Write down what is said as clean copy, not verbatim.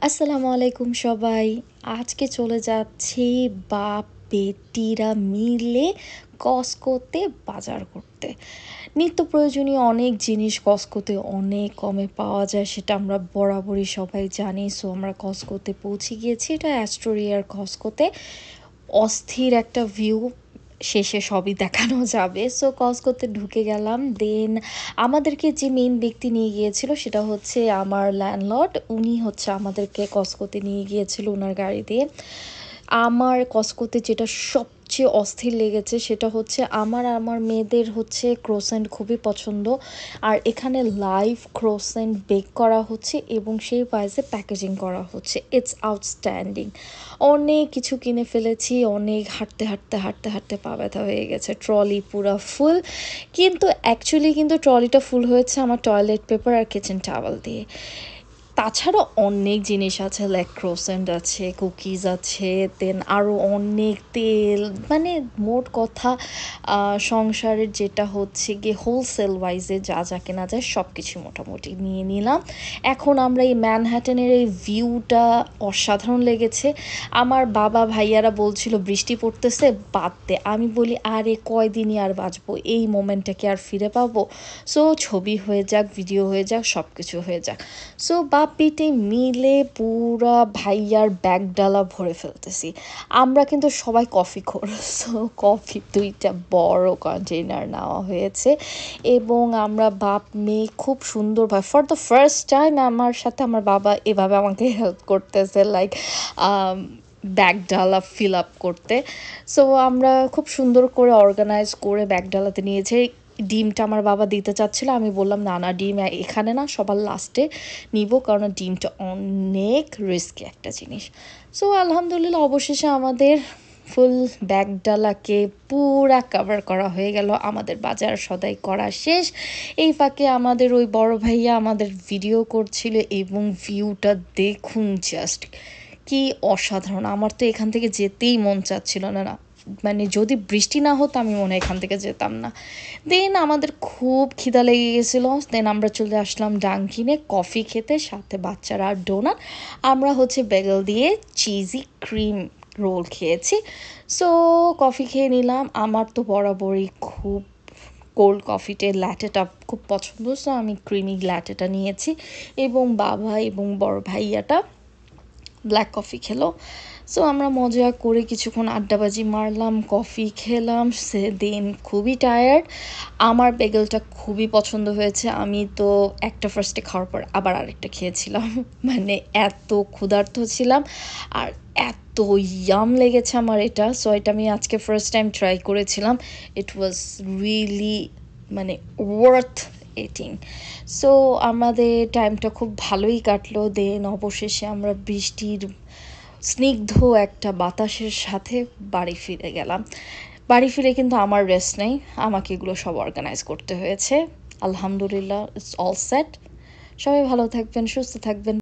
আসসালামু আলাইকুম সবাই। আজকে চলে যাচ্ছি বাপ বেটিরা মিলে কস্কোতে বাজার করতে। নিত্য প্রয়োজনীয় অনেক জিনিস কস্কোতে অনেক কমে পাওয়া যায়, সেটা আমরা বরাবরই সবাই জানি। সো আমরা কস্কোতে পৌঁছে গিয়েছি, এটা অ্যাস্টোরিয়ার কস্কোতে। অস্থির একটা ভিউ, শেষে সবই দেখানো যাবে। সো কস্কোতে ঢুকে গেলাম। দেন আমাদেরকে যে মেইন ব্যক্তি নিয়ে গিয়েছিল সেটা হচ্ছে আমার ল্যান্ডলর্ড। উনি হচ্ছে আমাদেরকে কস্কোতে নিয়ে গিয়েছিল ওনার গাড়ি দিয়ে। আমার কস্কোতে যেটা সবচেয়ে অস্থির লেগেছে সেটা হচ্ছে আমার মেয়েদের হচ্ছে ক্রোসেন্ট খুবই পছন্দ। আর এখানে লাইভ ক্রোসেন্ট বেক করা হচ্ছে এবং সেই প্রাইসে প্যাকেজিং করা হচ্ছে। It's outstanding. অনেক কিছু কিনে ফেলেছি, অনেক হাঁটতে হাঁটতে হাঁটতে হাঁটতে পা ব্যথা হয়ে গেছে, ট্রলি পুরো ফুল। কিন্তু অ্যাকচুয়ালি কিন্তু ট্রলিটা ফুল হয়েছে আমার টয়লেট পেপার আর কিচেন টাওয়াল দিয়ে। তাছাড়া অনেক জিনিস আছে, লাইক ক্রোসেন্ট আছে, কুকিজ আছে, দেন আরও অনেক তেল, মানে মোট কথা সংসারের যেটা হচ্ছে গিয়ে হোলসেল ওয়াইজে যা যা কেনা যায় সব কিছু মোটামুটি নিয়ে নিলাম। এখন আমরা এই ম্যানহাটনের এই ভিউটা অসাধারণ লেগেছে। আমার বাবা ভাইয়ারা বলছিল বৃষ্টি পড়তেছে, বাদ দে। আমি বলি আরে কয়দিনই আর বাঁচবো, এই মোমেন্টটাকে আর ফিরে পাবো। সো ছবি হয়ে যাক, ভিডিও হয়ে যাক, সব কিছু হয়ে যাক। সো বাপ পিটে মিলে পুরা ভাইয়ার ব্যাগ ডালা ভরে ফেলতেছি। আমরা কিন্তু সবাই কফি খোর। সো কফি 2টা বড় কন্টেইনার নেওয়া হয়েছে এবং আমরা বাপ মেয়ে খুব সুন্দরভাবে, ফর দ্য ফার্স্ট টাইম আমার সাথে আমার বাবা এভাবে আমাকে হেল্প করতেছে, লাইক ব্যাগ ডালা ফিল আপ করতে। সো আমরা খুব সুন্দর করে অর্গানাইজ করে ব্যাগ ডালাতে নিয়েছি। ডিমটা আমার বাবা দিতে চাচ্ছিল, আমি বললাম না না, ডিম এখানে না, সবার লাস্টে নিব, কারণ ডিমটা অনেক রিস্কি একটা জিনিস। সো আলহামদুলিল্লাহ অবশেষে আমাদের ফুল ব্যাগ ডালাকে পুরা কভার করা হয়ে গেল, আমাদের বাজার সদাই করা শেষ। এই ফাঁকে আমাদের ওই বড় ভাইয়া আমাদের ভিডিও করছিল এবং ভিউটা দেখুন জাস্ট কি অসাধারণ। আমার তো এখান থেকে যেতেই মন চাচ্ছিল না, না মানে যদি বৃষ্টি না হতো আমি মনে হয় এখান থেকে যেতাম না। দেন আমাদের খুব খিদা লেগে গেছিলো, দেন আমরা চলে আসলাম ডাঙ্কিনে কফি খেতে, সাথে বাচ্চারা আর ডোনাট। আমরা হচ্ছে বেগল দিয়ে চিজি ক্রিম রোল খেয়েছি। সো কফি খেয়ে নিলাম। আমার তো বরাবরই খুব কোল্ড কফিতে ল্যাটেটা খুব পছন্দ, সো আমি ক্রিমি ল্যাটেটা নিয়েছি এবং বাবা এবং বড় ভাইয়াটা ব্ল্যাক কফি খেলো। সো আমরা মজা করে কিছুক্ষণ আড্ডাবাজি মারলাম, কফি খেলাম। সেদিন খুবই টায়ার্ড। আমার বেগেলটা খুবই পছন্দ হয়েছে, আমি তো একটা ফার্স্টে খাওয়ার পর আবার আরেকটা খেয়েছিলাম। মানে এত ক্ষুধার্ত ছিলাম আর এত ইয়াম লেগেছে আমার এটা। সো এটা আমি আজকে ফার্স্ট টাইম ট্রাই করেছিলাম। ইট ওয়াজ রিয়েলি মানে ওয়ার্থ এটিং। সো আমাদের টাইমটা খুব ভালোই কাটলো। দেন অবশেষে আমরা বৃষ্টির স্নিগ্ধ একটা বাতাসের সাথে বাড়ি ফিরে গেলাম। বাড়ি ফিরে কিন্তু আমার রেস্ট নেই, আমাকে এগুলো সব অর্গানাইজ করতে হয়েছে। আলহামদুলিল্লাহ, ইটস অল সেট। সবাই ভালো থাকবেন, সুস্থ থাকবেন।